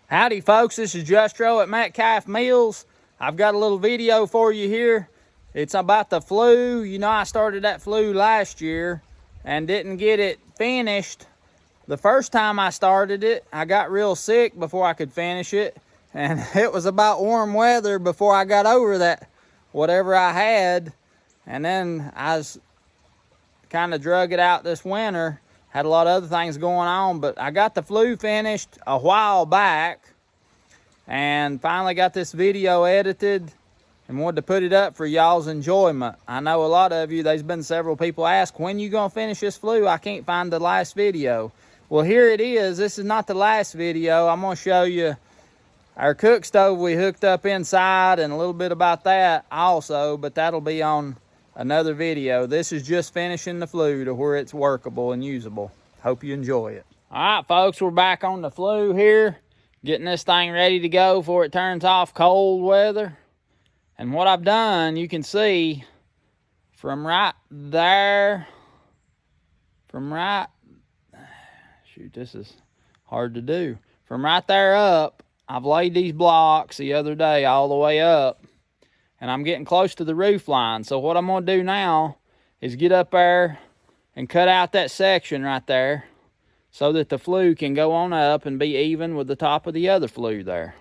Howdy folks, this is Justro at Metcalf Mills. I've got a little video for you here. It's about the flue. You know, I started that flue last year and didn't get it finished. The first time I started it, I got real sick before I could finish it. And it was about warm weather before I got over that, whatever I had. And then I kind of drug it out this winter. Had a lot of other things going on, but I got the flue finished a while back and finally got this video edited and wanted to put it up for y'all's enjoyment. I know a lot of you, there's been several people ask, when you gonna finish this flue? I can't find the last video. Well, here it is. This is not the last video. I'm gonna show you our cook stove we hooked up inside and a little bit about that also, but that'll be on another video. This is just finishing the flue to where it's workable and usable. Hope you enjoy it. All right, folks, we're back on the flue here, getting this thing ready to go before it turns off cold weather. And what I've done, you can see from right there, shoot, this is hard to do. From right there up, I've laid these blocks the other day all the way up, and I'm getting close to the roof line. So what I'm gonna do now is get up there and cut out that section right there so that the flue can go on up and be even with the top of the other flue there.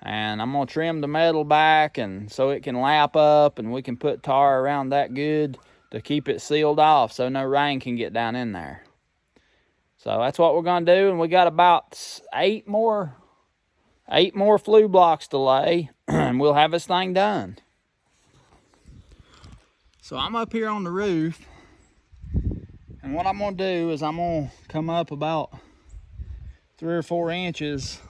And I'm gonna trim the metal back and so it can lap up, and we can put tar around that good to keep it sealed off so no rain can get down in there. So that's what we're gonna do, and we got about eight more flue blocks to lay and we'll have this thing done. So I'm up here on the roof, and what I'm gonna do is I'm gonna come up about 3 or 4 inches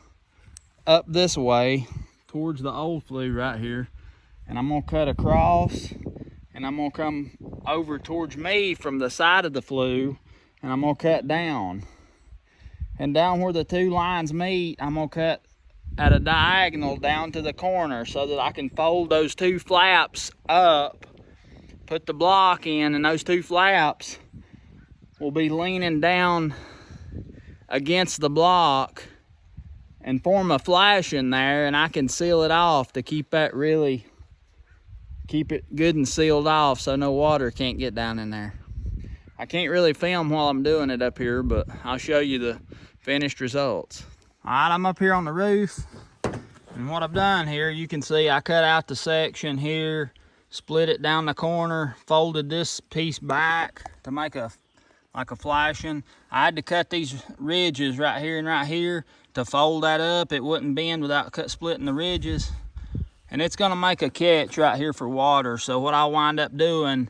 up this way towards the old flue right here, and I'm gonna cut across, and I'm gonna come over towards me from the side of the flue, and I'm gonna cut down. And down where the two lines meet, I'm gonna cut at a diagonal down to the corner so that I can fold those two flaps up, put the block in, and those two flaps will be leaning down against the block and form a flash in there, and I can seal it off to keep it good and sealed off so no water can't get down in there. I can't really film while I'm doing it up here, but I'll show you the finished results. All right, I'm up here on the roof, and what I've done here, you can see I cut out the section here, split it down the corner, folded this piece back to make like a flashing. I had to cut these ridges right here and right here to fold that up. It wouldn't bend without splitting the ridges, and it's gonna make a catch right here for water. So what I'll wind up doing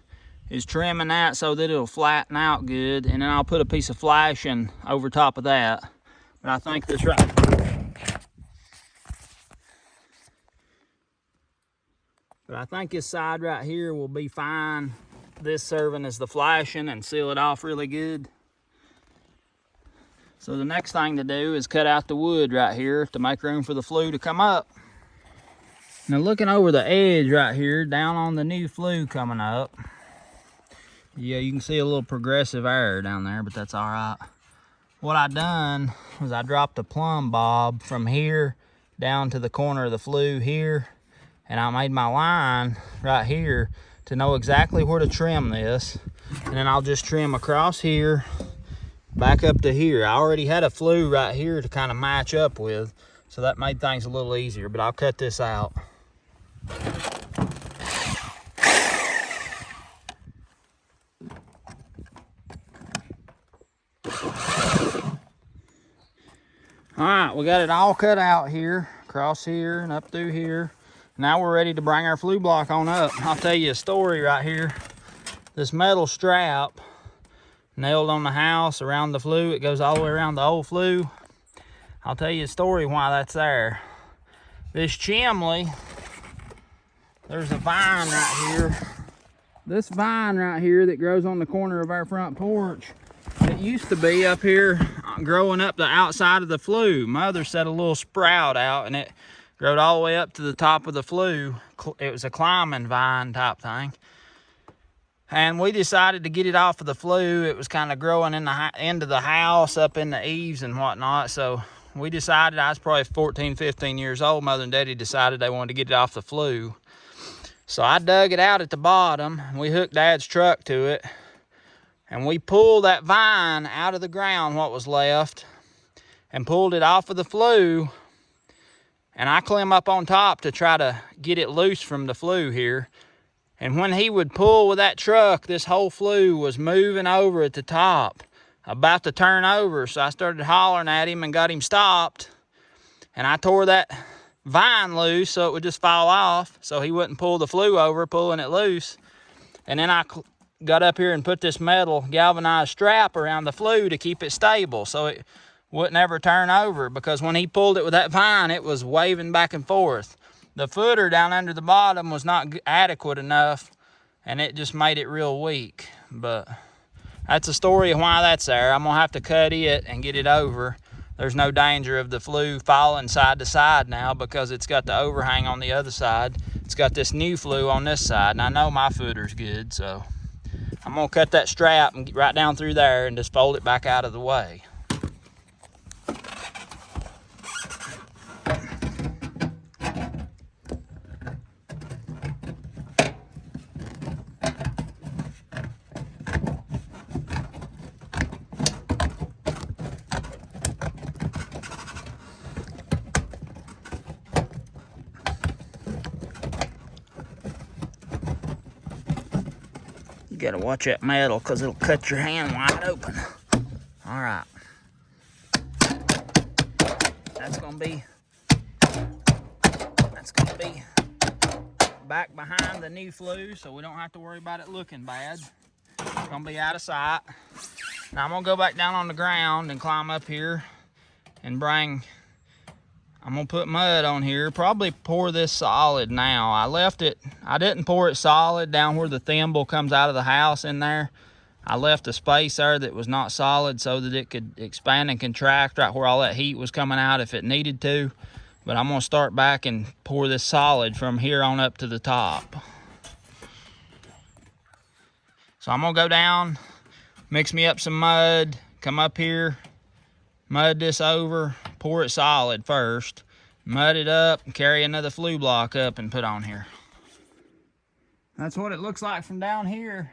is trimming that so that it'll flatten out good, and then I'll put a piece of flashing over top of that. But I think this side right here will be fine. This serving as the flashing and seal it off really good. So the next thing to do is cut out the wood right here to make room for the flue to come up. Now looking over the edge right here, down on the new flue coming up, yeah, you can see a little progressive error down there, but that's all right. What I done was I dropped a plumb bob from here down to the corner of the flue here, and I made my line right here to know exactly where to trim this, and then I'll just trim across here back up to here. I already had a flue right here to kind of match up with, so that made things a little easier, but I'll cut this out. All right, we got it all cut out here, across here and up through here. Now we're ready to bring our flue block on up. I'll tell you a story right here. This metal strap nailed on the house around the flue, it goes all the way around the old flue. I'll tell you a story why that's there. This chimney, there's a vine right here. This vine right here that grows on the corner of our front porch, it used to be up here growing up the outside of the flue. Mother set a little sprout out and it growed all the way up to the top of the flue. It was a climbing vine type thing. And we decided to get it off of the flue. It was kind of growing into the house, up in the eaves and whatnot. So we decided, I was probably 14, 15 years old, Mother and Daddy decided they wanted to get it off the flue. So I dug it out at the bottom. We hooked Dad's truck to it. And we pulled that vine out of the ground, what was left, and pulled it off of the flue. And I climbed up on top to try to get it loose from the flue here. And when he would pull with that truck, this whole flue was moving over at the top, about to turn over. So I started hollering at him and got him stopped. And I tore that vine loose so it would just fall off, so he wouldn't pull the flue over, pulling it loose. And then I got up here and put this metal galvanized strap around the flue to keep it stable so it wouldn't ever turn over, because when he pulled it with that vine, it was waving back and forth. The footer down under the bottom was not adequate enough, and it just made it real weak. But that's the story of why that's there. I'm gonna have to cut it and get it over. There's no danger of the flue falling side to side now because it's got the overhang on the other side. It's got this new flue on this side, and I know my footer's good, so I'm gonna cut that strap and get right down through there and just fold it back out of the way. You gotta watch that metal because it'll cut your hand wide open. All right. That's gonna be back behind the new flue, so we don't have to worry about it looking bad. It's gonna be out of sight. Now I'm gonna go back down on the ground and climb up here and I'm gonna put mud on here, probably pour this solid now. I didn't pour it solid down where the thimble comes out of the house in there. I left a space there that was not solid so that it could expand and contract right where all that heat was coming out if it needed to. But I'm gonna start back and pour this solid from here on up to the top. So I'm gonna go down, mix me up some mud, come up here, mud this over, pour it solid first, mud it up, and carry another flue block up and put on here. That's what it looks like from down here.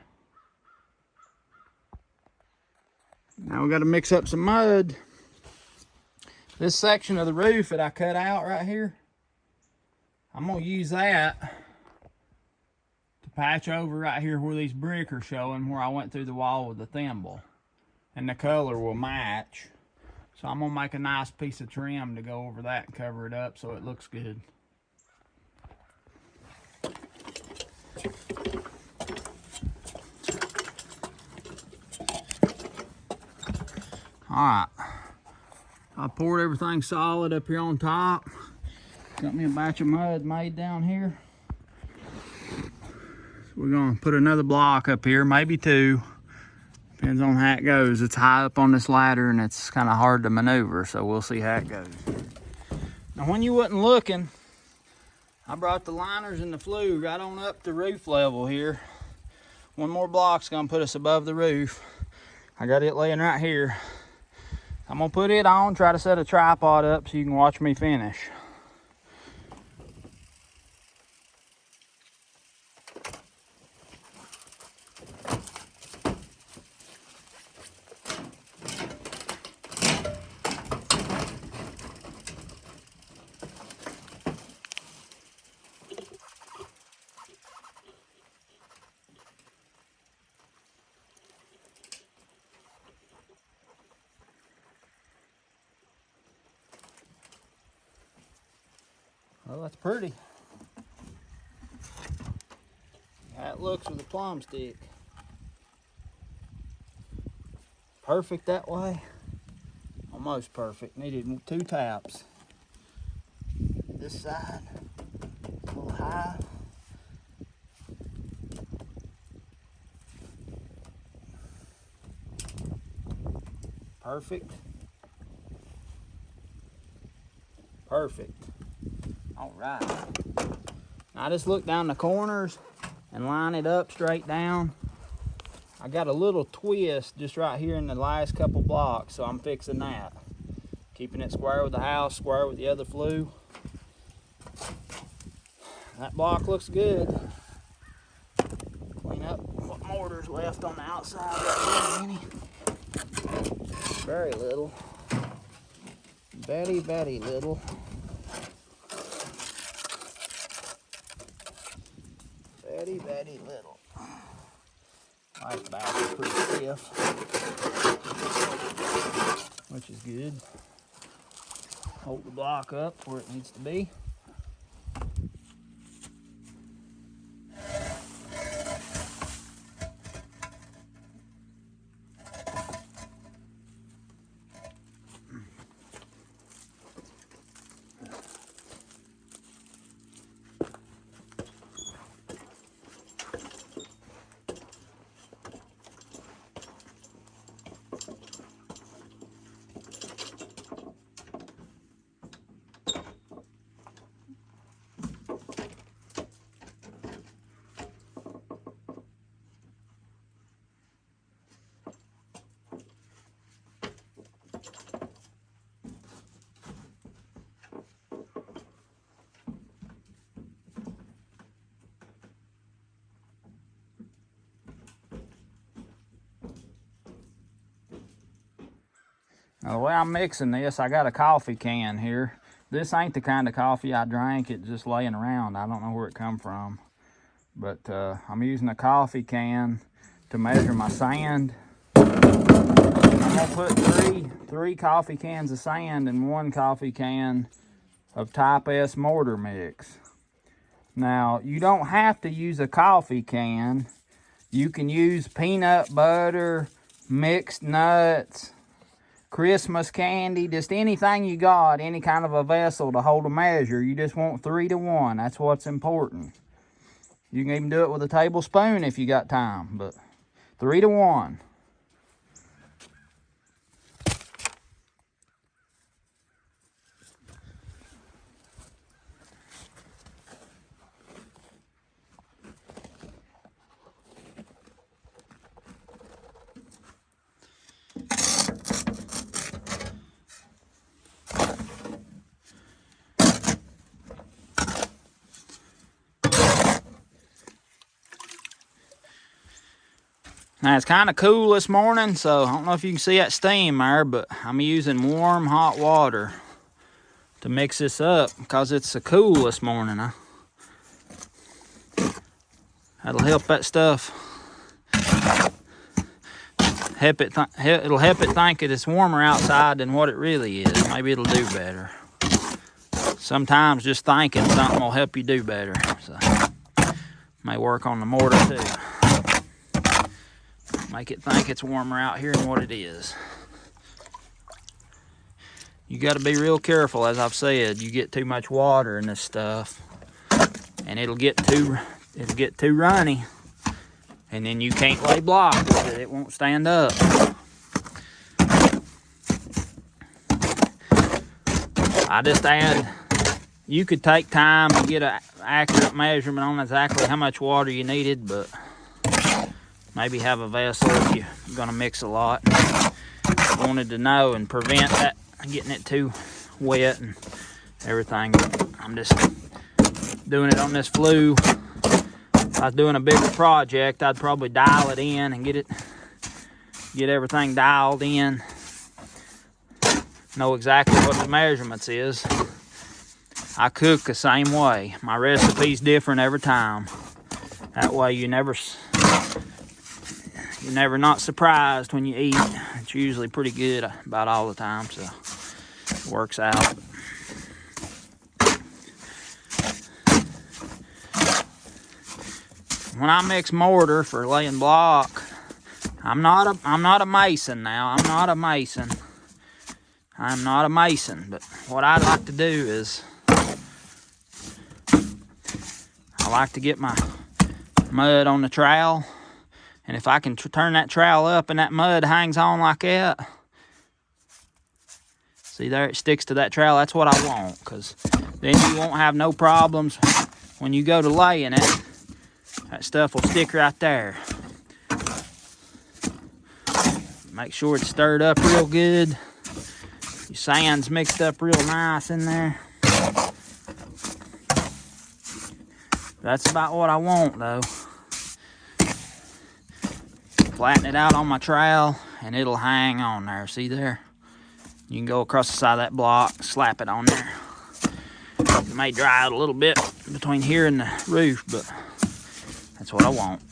Now we got to mix up some mud. This section of the roof that I cut out right here, I'm gonna use that to patch over right here where these bricks are showing, where I went through the wall with the thimble, and the color will match. So I'm gonna make a nice piece of trim to go over that and cover it up so it looks good. All right, I poured everything solid up here on top. Got me a batch of mud made down here. So we're gonna put another block up here, maybe two. Depends on how it goes. It's high up on this ladder and it's kind of hard to maneuver, so we'll see how it goes. Now when you wasn't looking, I brought the liners and the flue right on up to roof level here. One more block's gonna put us above the roof. I got it laying right here. I'm gonna put it on, try to set a tripod up so you can watch me finish. Well, that's pretty. How it looks with a plumb stick. Perfect that way. Almost perfect. Needed 2 taps. This side, a little high. Perfect. Perfect. All right. Now I just look down the corners and line it up straight down. I got a little twist just right here in the last couple blocks, so I'm fixing that. Keeping it square with the house, square with the other flue. That block looks good. Clean up what mortar's left on the outside. Very little. Very, very little. Very, very little. Life back is pretty stiff, which is good. Hold the block up where it needs to be. Now the way I'm mixing this, I got a coffee can here. This ain't the kind of coffee I drank. It's just laying around. I don't know where it come from. But I'm using a coffee can to measure my sand. I'm gonna put three coffee cans of sand in 1 coffee can of type S mortar mix. Now, you don't have to use a coffee can. You can use peanut butter, mixed nuts, Christmas candy, just anything you got, any kind of a vessel to hold a measure. You just want 3 to 1. That's what's important. You can even do it with a tablespoon if you got time, but 3 to 1. Now it's kind of cool this morning, so I don't know if you can see that steam there, but I'm using warm hot water to mix this up because it's so cool this morning. That'll help that stuff. It'll help it think that it's warmer outside than what it really is. Maybe it'll do better. Sometimes just thinking something will help you do better. So may work on the mortar too. Make it think it's warmer out here than what it is. You got to be real careful, as I've said. You get too much water in this stuff, and it'll get too runny, and then you can't lay block with it. It won't stand up. I just add. You could take time to get an accurate measurement on exactly how much water you needed, but maybe have a vessel if you're gonna mix a lot. Wanted to know and prevent that getting it too wet and everything. I'm just doing it on this flue. If I was doing a bigger project, I'd probably dial it in and get everything dialed in. Know exactly what the measurements is. I cook the same way. My recipe's different every time. That way you're never not surprised when you eat. It's usually pretty good about all the time, so it works out. When I mix mortar for laying block, I'm not a mason now. I'm not a mason, but what I'd like to do is I like to get my mud on the trowel. And if I can turn that trowel up and that mud hangs on like that, see there, it sticks to that trowel. That's what I want, because then you won't have no problems when you go to laying it. That stuff will stick right there. Make sure it's stirred up real good. You sand's mixed up real nice in there. That's about what I want though. Flatten it out on my trowel and it'll hang on there. See there? You can go across the side of that block, slap it on there. It may dry out a little bit between here and the roof, but that's what I want.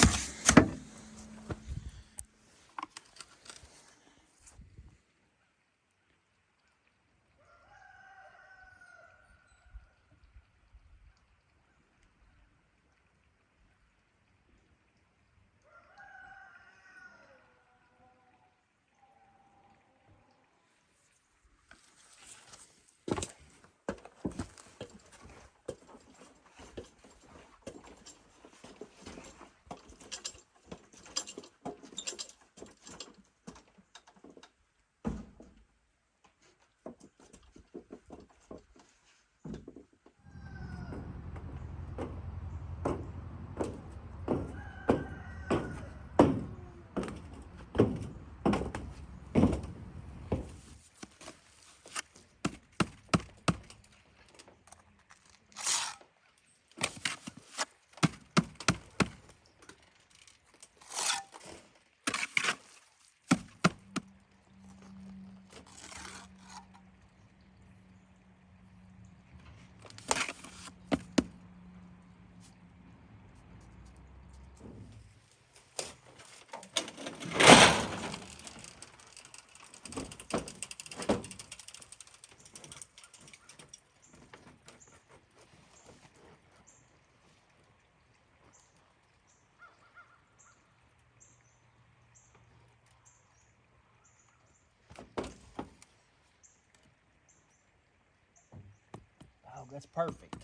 Oh, that's perfect.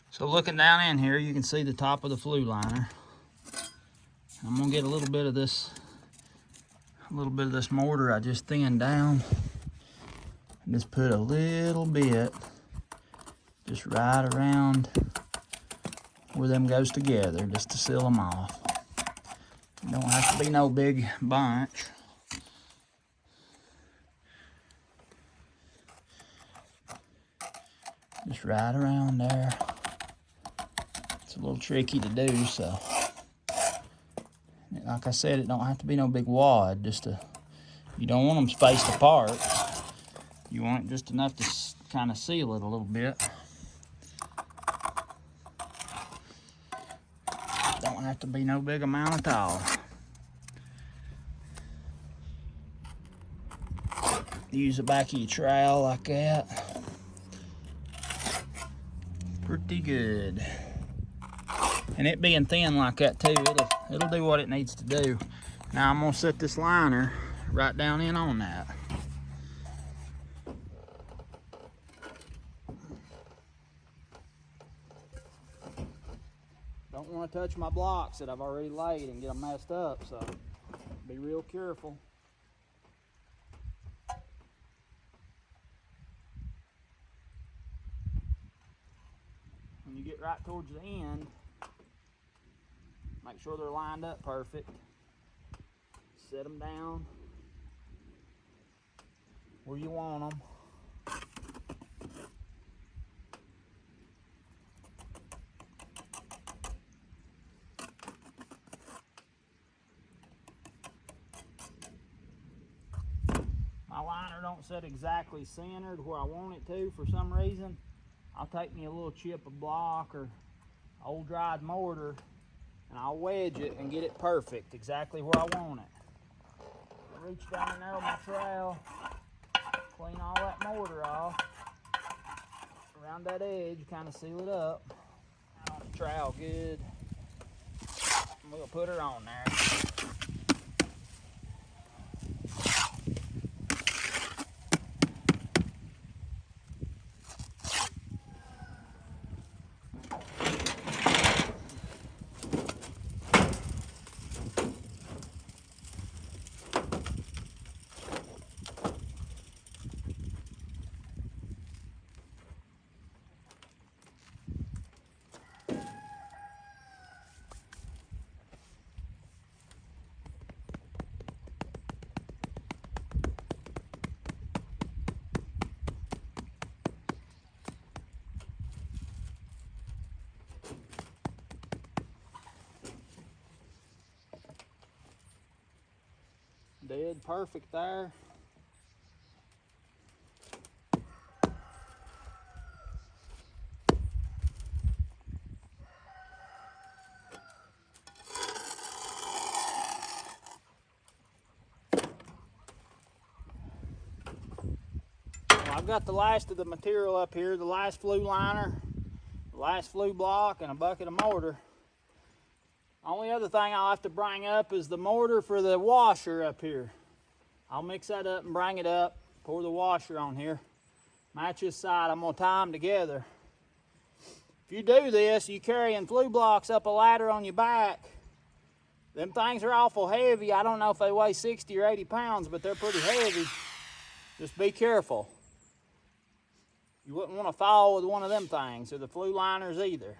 So looking down in here, you can see the top of the flue liner. I'm gonna get a little bit of this mortar I just thinned down. And just put a little bit just right around where them goes together, just to seal them off. It don't have to be no big bunch. Just right around there. It's a little tricky to do, so like I said, it don't have to be no big wad. You don't want them spaced apart. You want it just enough to kind of seal it a little bit. Don't have to be no big amount at all. Use the back of your trowel like that. Pretty good. And it being thin like that too, it'll do what it needs to do. Now I'm gonna set this liner right down in on that. Don't want to touch my blocks that I've already laid and get them messed up, so be real careful. When you get right towards the end, make sure they're lined up perfect. Set them down where you want them. My liner don't set exactly centered where I want it to for some reason. I'll take me a little chip of block or old dried mortar, and I'll wedge it and get it perfect, exactly where I want it. Reach down in there with my trowel, clean all that mortar off. Around that edge, kind of seal it up. On the trowel good. And we'll put her on there. Dead perfect there. Well, I've got the last of the material up here, the last flue liner, the last flue block, and a bucket of mortar. Only other thing I'll have to bring up is the mortar for the washer up here. I'll mix that up and bring it up, pour the washer on here. Match this side, I'm gonna tie them together. If you do this, you carrying flue blocks up a ladder on your back. Them things are awful heavy. I don't know if they weigh 60 or 80 pounds, but they're pretty heavy. Just be careful. You wouldn't want to fall with one of them things, or the flue liners either.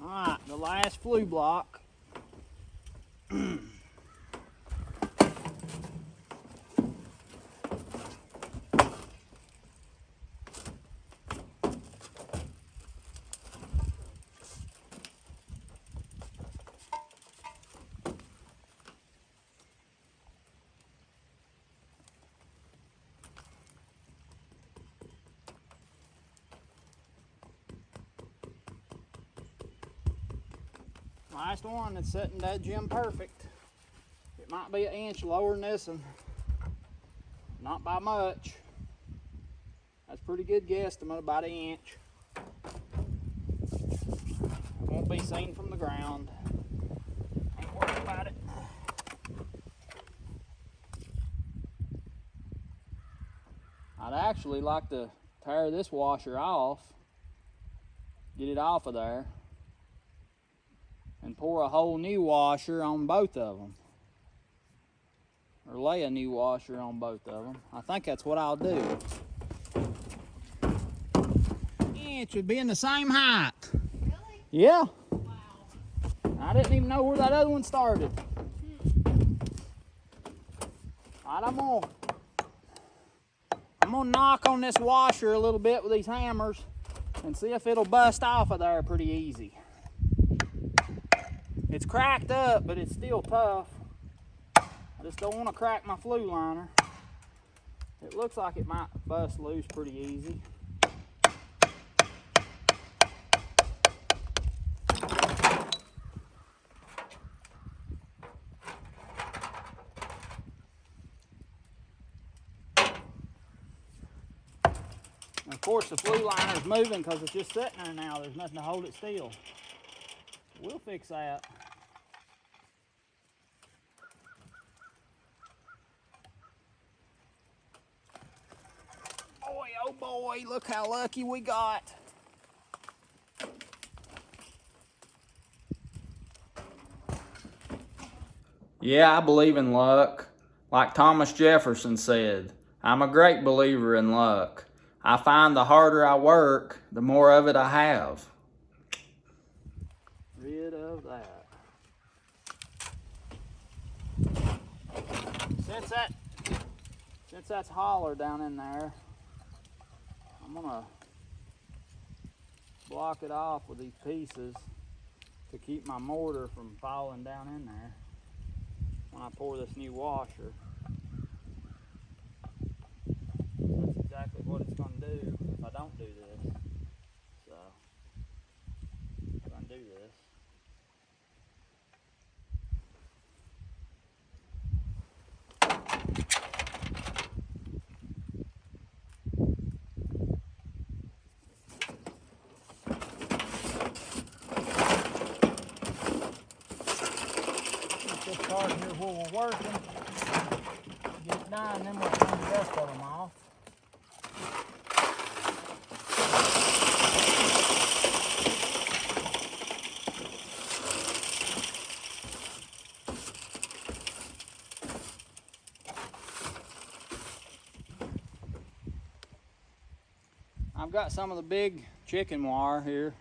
Alright, the last flue block. Last one that's sitting that gym perfect. It might be an inch lower than this one. Not by much. That's a pretty good guesstimate, about an inch. It won't be seen from the ground. Ain't worried about it. I'd actually like to tear this washer off, get it off of there, and pour a whole new washer on both of them. Or lay a new washer on both of them. I think that's what I'll do. Yeah, it should be in the same height. Really? Yeah. Wow. I didn't even know where that other one started. All right, I'm gonna knock on this washer a little bit with these hammers and see if it'll bust off of there pretty easy. It's cracked up, but it's still tough. I just don't want to crack my flue liner. It looks like it might bust loose pretty easy. And of course the flue liner's moving because it's just sitting there now. There's nothing to hold it still. We'll fix that. Boy, oh boy, look how lucky we got. Yeah, I believe in luck. Like Thomas Jefferson said, I'm a great believer in luck. I find the harder I work, the more of it I have. Rid of that. Since that's holler down in there, I'm gonna block it off with these pieces to keep my mortar from falling down in there when I pour this new washer. That's exactly what it's gonna do if I don't do this. So I'm gonna do this. This part here where we're working, get it done, then we'll turn the rest of them off. I've got some of the big chicken wire here,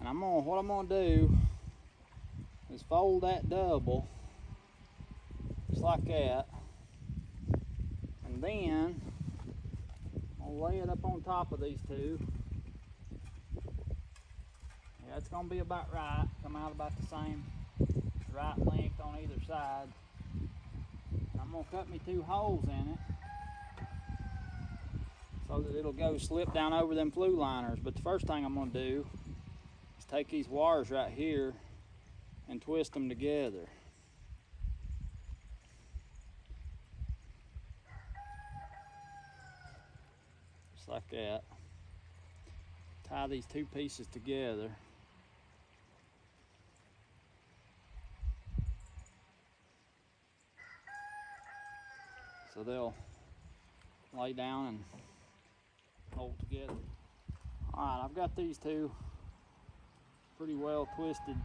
and what I'm gonna do is fold that double, just like that, and then I'll lay it up on top of these two. Yeah, it's gonna be about right, come out about the same right length on either side. And I'm gonna cut me 2 holes in it so that it'll go slip down over them flue liners. But the first thing I'm gonna do is take these wires right here and twist them together. Just like that. Tie these 2 pieces together. So they'll lay down and hold together. Alright, I've got these 2 pretty well twisted.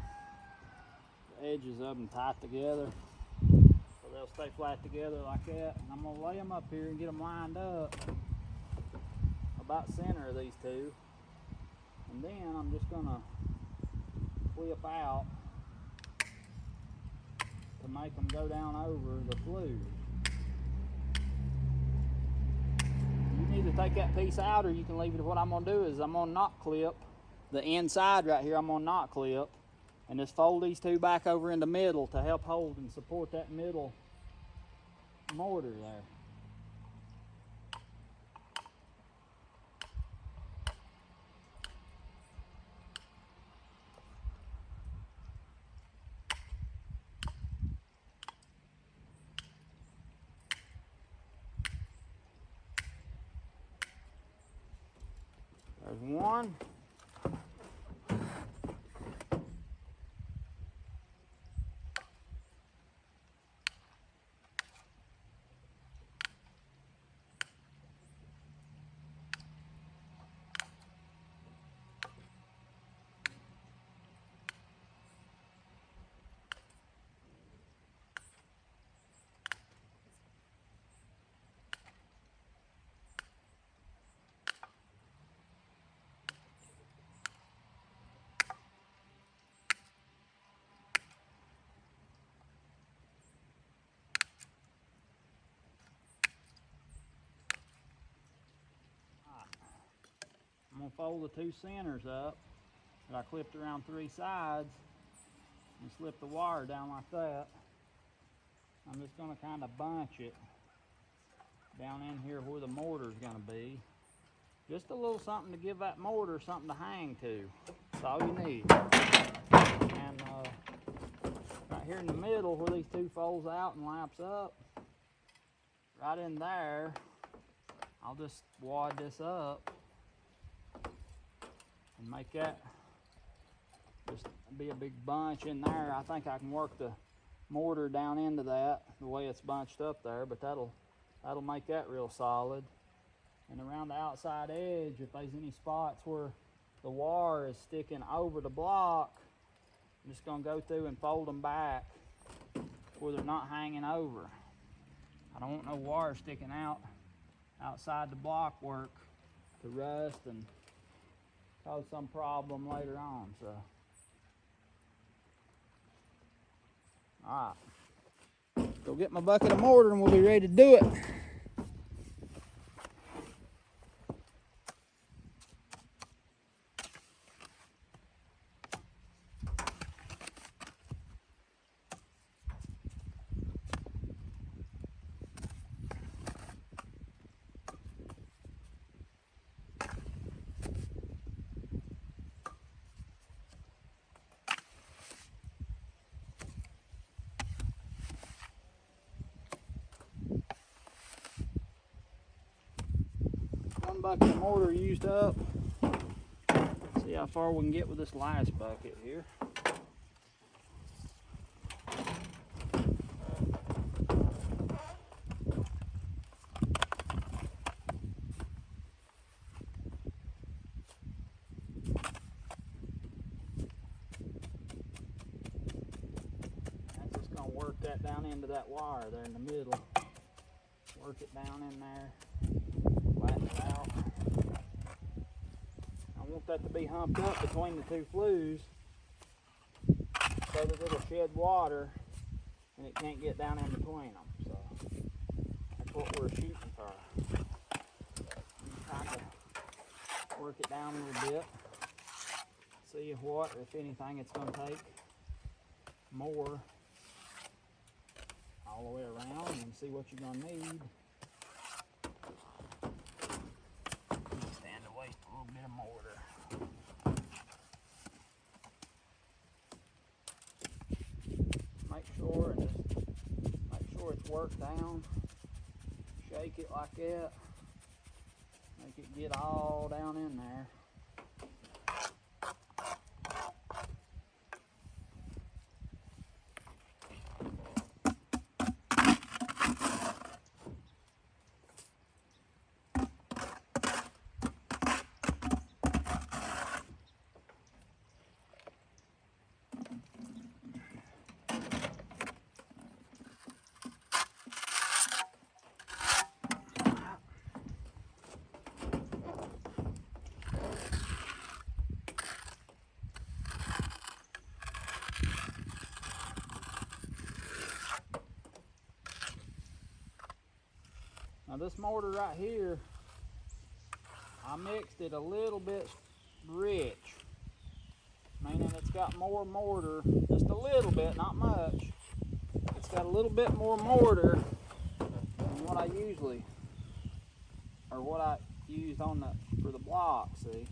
The edges of them tight together so they'll stay flat together like that. And I'm going to lay them up here and get them lined up about center of these 2. And then I'm just going to clip out to make them go down over the flue. You can either take that piece out or you can leave it. What I'm going to do is I'm going to knot clip the inside right here. I'm going to knot clip and just fold these 2 back over in the middle to help hold and support that middle mortar there. There's one. I'm going to fold the 2 centers up that I clipped around 3 sides and slip the wire down like that. I'm just going to kind of bunch it down in here where the mortar is going to be. Just a little something to give that mortar something to hang to. That's all you need. And right here in the middle where these 2 folds out and laps up, right in there, I'll just wad this up and make that just be a big bunch in there. I think I can work the mortar down into that the way it's bunched up there, but that'll make that real solid. And around the outside edge, if there's any spots where the wire is sticking over the block, I'm just going to go through and fold them back where they're not hanging over. I don't want no wire sticking out outside the block work to rust and cause some problem later on. So, all right, go get my bucket of mortar and we'll be ready to do it. One bucket of mortar used up. See how far we can get with this last bucket here. That's just going to work that down into that wire there in the middle. Work it down in there. Flatten it out. I want that to be humped up between the two flues so that it'll shed water and it can't get down in between them. So that's what we're shooting for. Trying to work it down a little bit. See what, if anything, it's going to take more all the way around and see what you're going to need. Stand away for a little bit of mortar. Make sure it's worked down. Shake it like that. Make it get all down in there. Now this mortar right here, I mixed it a little bit rich, meaning it's got more mortar, just a little bit, not much. It's got a little bit more mortar than what I usually, or what I used on for the block, see.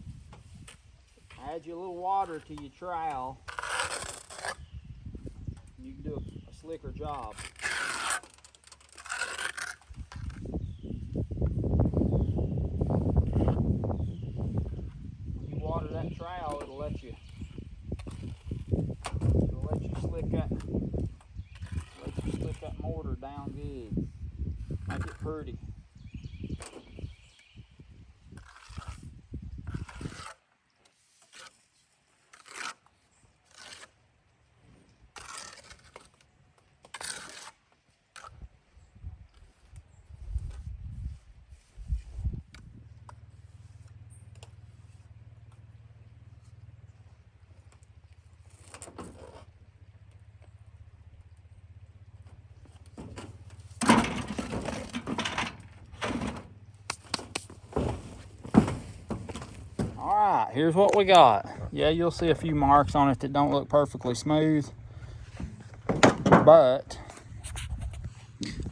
Add you a little water to your trowel, you can do a slicker job. That trowel, it'll let you slick that mortar down good. Make it pretty. Alright, here's what we got. Yeah, you'll see a few marks on it that don't look perfectly smooth, but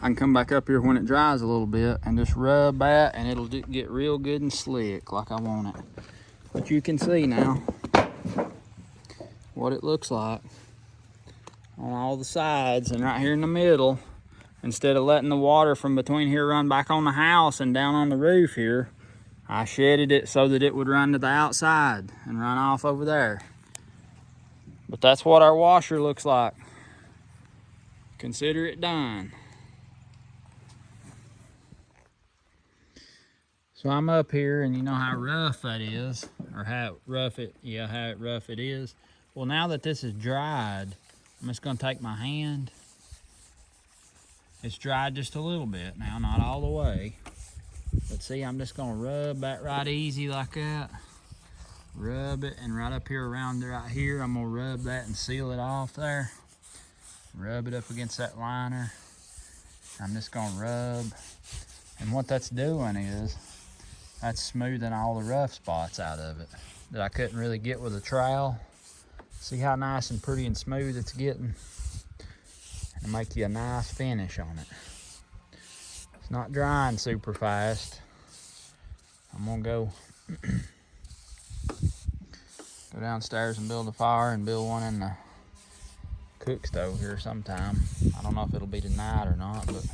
I can come back up here when it dries a little bit and just rub that and it'll get real good and slick like I want it. But you can see now what it looks like on all the sides and right here in the middle. Instead of letting the water from between here run back on the house and down on the roof here, I shedded it so that it would run to the outside and run off over there. But that's what our washer looks like. Consider it done. So I'm up here and you know how rough that is, or how rough it is. Well, now that this is dried, I'm just gonna take my hand It's dried just a little bit now, not all the way. But see, I'm just gonna rub that right easy like that. Rub it, and right up here around right here, I'm gonna rub that and seal it off there. Rub it up against that liner. I'm just gonna rub. And what that's doing is, that's smoothing all the rough spots out of it that I couldn't really get with a trowel. See how nice and pretty and smooth it's getting? It'll make you a nice finish on it. It's not drying super fast. I'm gonna go downstairs and build a fire and build one in the cook stove here sometime. I don't know if it'll be tonight or not, but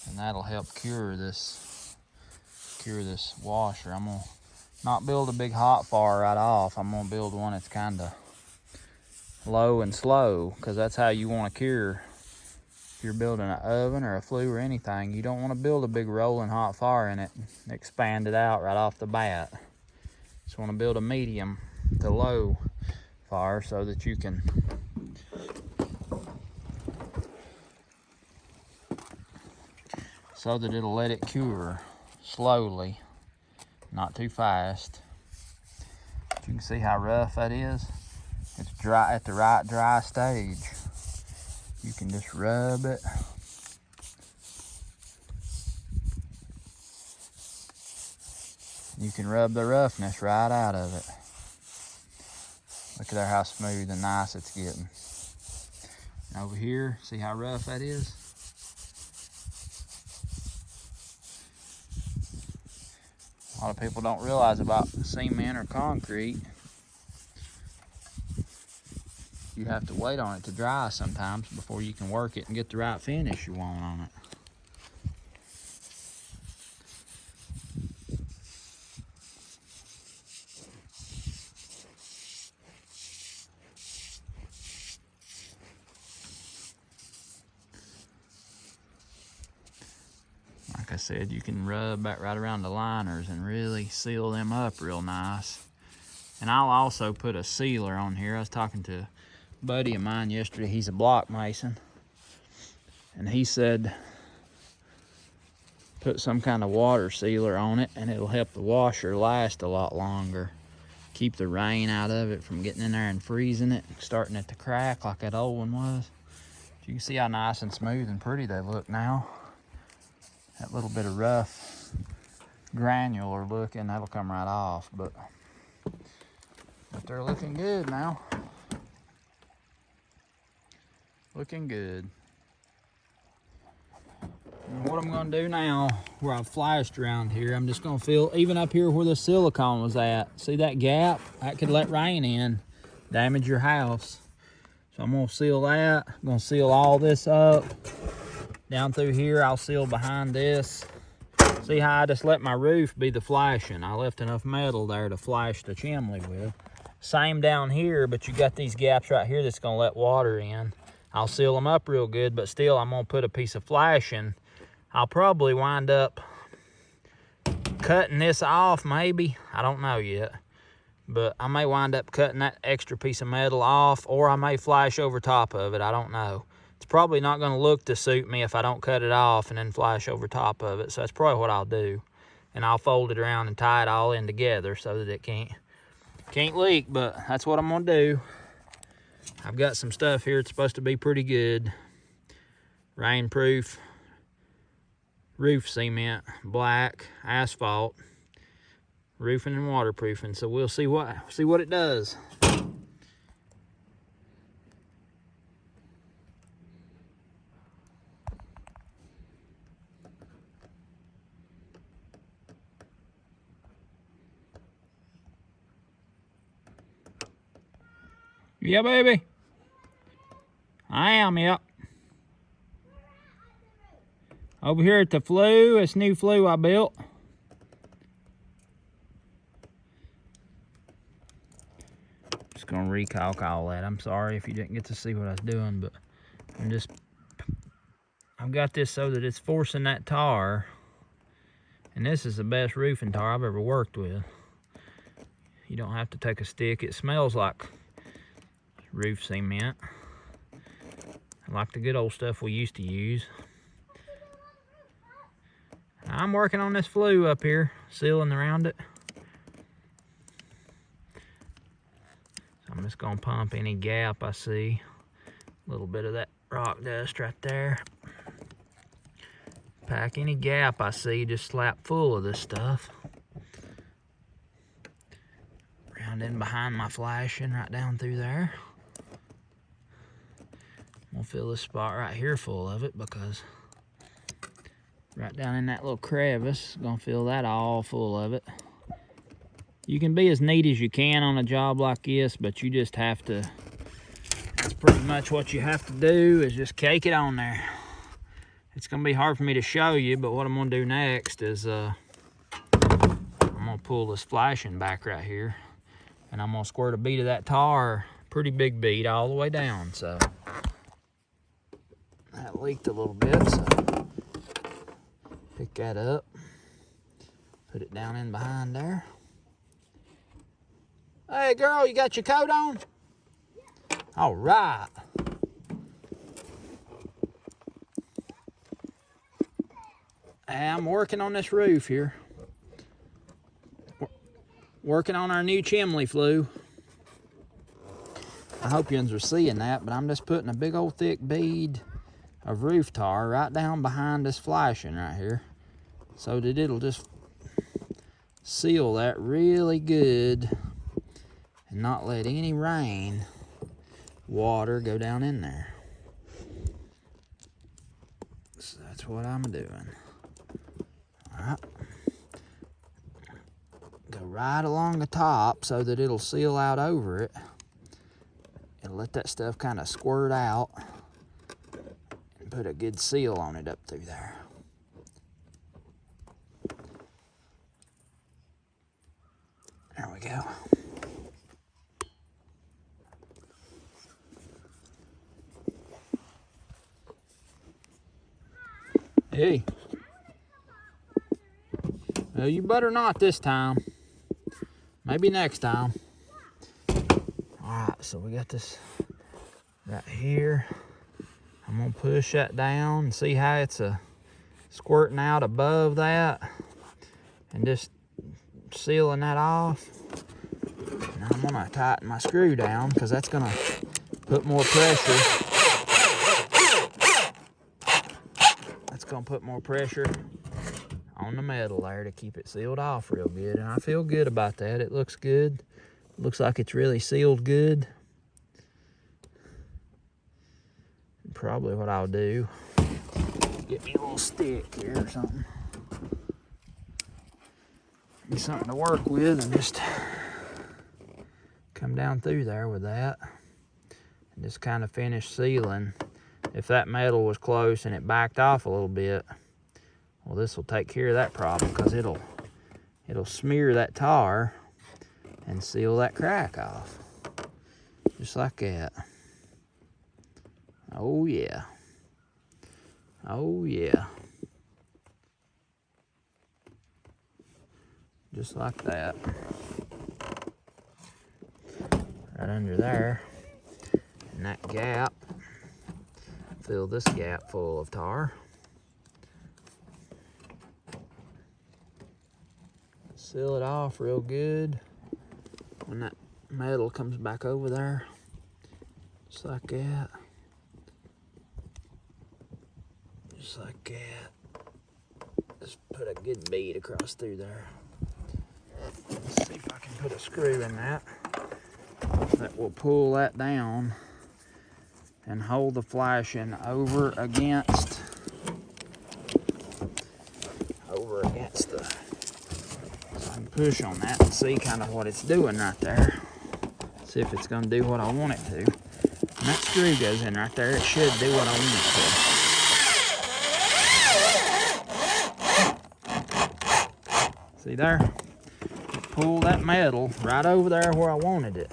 and that'll help cure this washer. I'm gonna not build a big hot fire right off. I'm gonna build one that's kind of low and slow, because that's how you want to cure. If you're building an oven or a flue or anything, you don't want to build a big rolling hot fire in it and expand it out right off the bat. Just want to build a medium to low fire so that you can it'll let it cure slowly, not too fast. But you can see how rough that is. It's dry at the right dry stage. You can just rub it. You can rub the roughness right out of it. Look at there how smooth and nice it's getting. And over here, see how rough that is? A lot of people don't realize about cement or concrete. You have to wait on it to dry sometimes before you can work it and get the right finish you want on it. Like I said, you can rub that right around the liners and really seal them up real nice. And I'll also put a sealer on here. I was talking to a buddy of mine yesterday. He's a block mason. And he said, put some kind of water sealer on it and it'll help the washer last a lot longer. Keep the rain out of it from getting in there and freezing it, starting it to crack like that old one was. You can see how nice and smooth and pretty they look now. That little bit of rough, granular looking, that'll come right off, but they're looking good now. Looking good. And what I'm gonna do now, where I've flashed around here, I'm just gonna fill, even up here where the silicone was at, see that gap? That could let rain in, damage your house. So I'm gonna seal that. I'm gonna seal all this up. Down through here, I'll seal behind this. See how I just let my roof be the flashing? I left enough metal there to flash the chimney with. Same down here, but you got these gaps right here that's gonna let water in. I'll seal them up real good, but still I'm gonna put a piece of flashing. I'll probably wind up cutting this off maybe. I don't know yet. But I may wind up cutting that extra piece of metal off, or I may flash over top of it. I don't know. It's probably not going to look to suit me if I don't cut it off and then flash over top of it. So that's probably what I'll do. And I'll fold it around and tie it all in together so that it can't leak. But that's what I'm going to do. I've got some stuff here. It's supposed to be pretty good. Rainproof, roof cement, black, asphalt, roofing and waterproofing. So we'll see what it does. Yeah, baby. I am, yep. Over here at the flue, this new flue I built. Just gonna recalc all that. I'm sorry if you didn't get to see what I was doing, but I've got this so that it's forcing that tar. And this is the best roofing tar I've ever worked with. You don't have to take a stick. It smells like roof cement, like the good old stuff we used to use. I'm working on this flue up here, sealing around it. So I'm just gonna pump any gap I see. A little bit of that rock dust right there. Pack any gap I see, just slap full of this stuff. Round in behind my flashing, right down through there. I'm gonna fill this spot right here full of it because right down in that little crevice, gonna fill that all full of it. You can be as neat as you can on a job like this, but you just have to, that's pretty much what you have to do, is just cake it on there. It's gonna be hard for me to show you, but what I'm gonna do next is I'm gonna pull this flashing back right here, and I'm gonna squirt a bead of that tar, pretty big bead, all the way down. So that leaked a little bit, so pick that up, put it down in behind there. Hey girl, you got your coat on? All right. I'm working on this roof here. Working on our new chimney flue. I hope you are seeing that, but I'm just putting a big old thick bead of roof tar right down behind this flashing right here, so that it'll just seal that really good and not let any rain water go down in there. So that's what I'm doing. All right. Go right along the top so that it'll seal out over it. And let that stuff kind of squirt out and put a good seal on it up through there. There we go. Hey. Well, you better not this time. Maybe next time. Alright, so we got this right here. I'm gonna push that down and see how it's squirting out above that and just sealing that off. And I'm gonna tighten my screw down because that's gonna put more pressure. That's gonna put more pressure on the metal there to keep it sealed off real good. And I feel good about that. It looks good. Looks like it's really sealed good. Probably what I'll do, get me a little stick here or something. Get something to work with and just come down through there with that and just kind of finish sealing. If that metal was close and it backed off a little bit, well, this will take care of that problem because it'll smear that tar and seal that crack off. Just like that. Oh yeah. Oh yeah. Just like that. Right under there. And that gap. Fill this gap full of tar. Seal it off real good when that metal comes back over there. Just like that. Just like that. Just put a good bead across through there. Let's see if I can put a screw in that. That will pull that down and hold the flashing over against the, so I can push on that and see kind of what it's doing right there. See if it's gonna do what I want it to. When that screw goes in right there, it should do what I want it to. See there? Pull that metal right over there where I wanted it.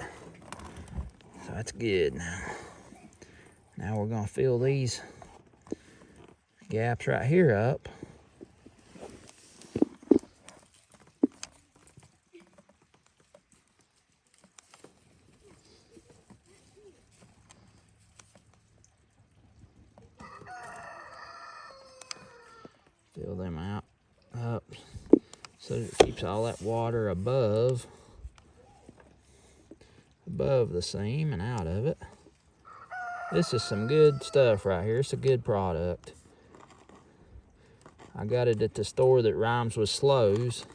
So that's good now. Now we're gonna fill these gaps right here up. Fill them out so that it keeps all that water above the seam and out of it. This is some good stuff right here. It's a good product. I got it at the store that rhymes with Slows.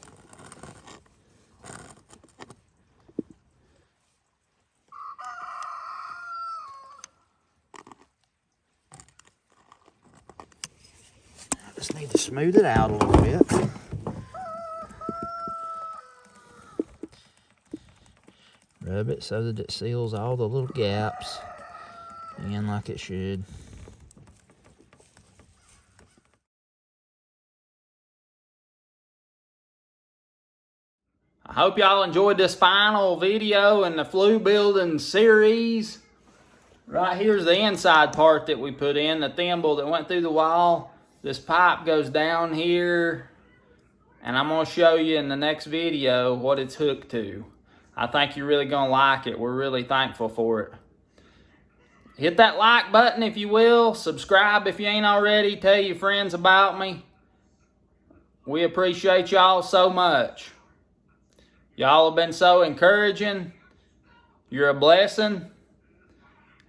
I just need to smooth it out a little bit. Rub it so that it seals all the little gaps in like it should. I hope y'all enjoyed this final video in the flue building series. Right here's the inside part that we put in, the thimble that went through the wall. This pipe goes down here, and I'm going to show you in the next video what it's hooked to. I think you're really going to like it. We're really thankful for it. Hit that like button if you will. Subscribe if you ain't already. Tell your friends about me. We appreciate y'all so much. Y'all have been so encouraging. You're a blessing.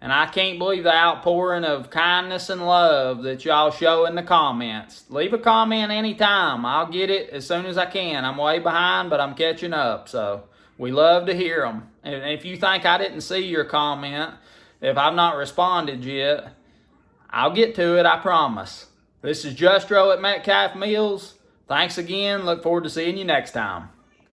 And I can't believe the outpouring of kindness and love that y'all show in the comments. Leave a comment anytime. I'll get it as soon as I can. I'm way behind, but I'm catching up. So we love to hear them. And if you think I didn't see your comment, if I've not responded yet, I'll get to it, I promise. This is Justro at Metcalf Mills. Thanks again. Look forward to seeing you next time.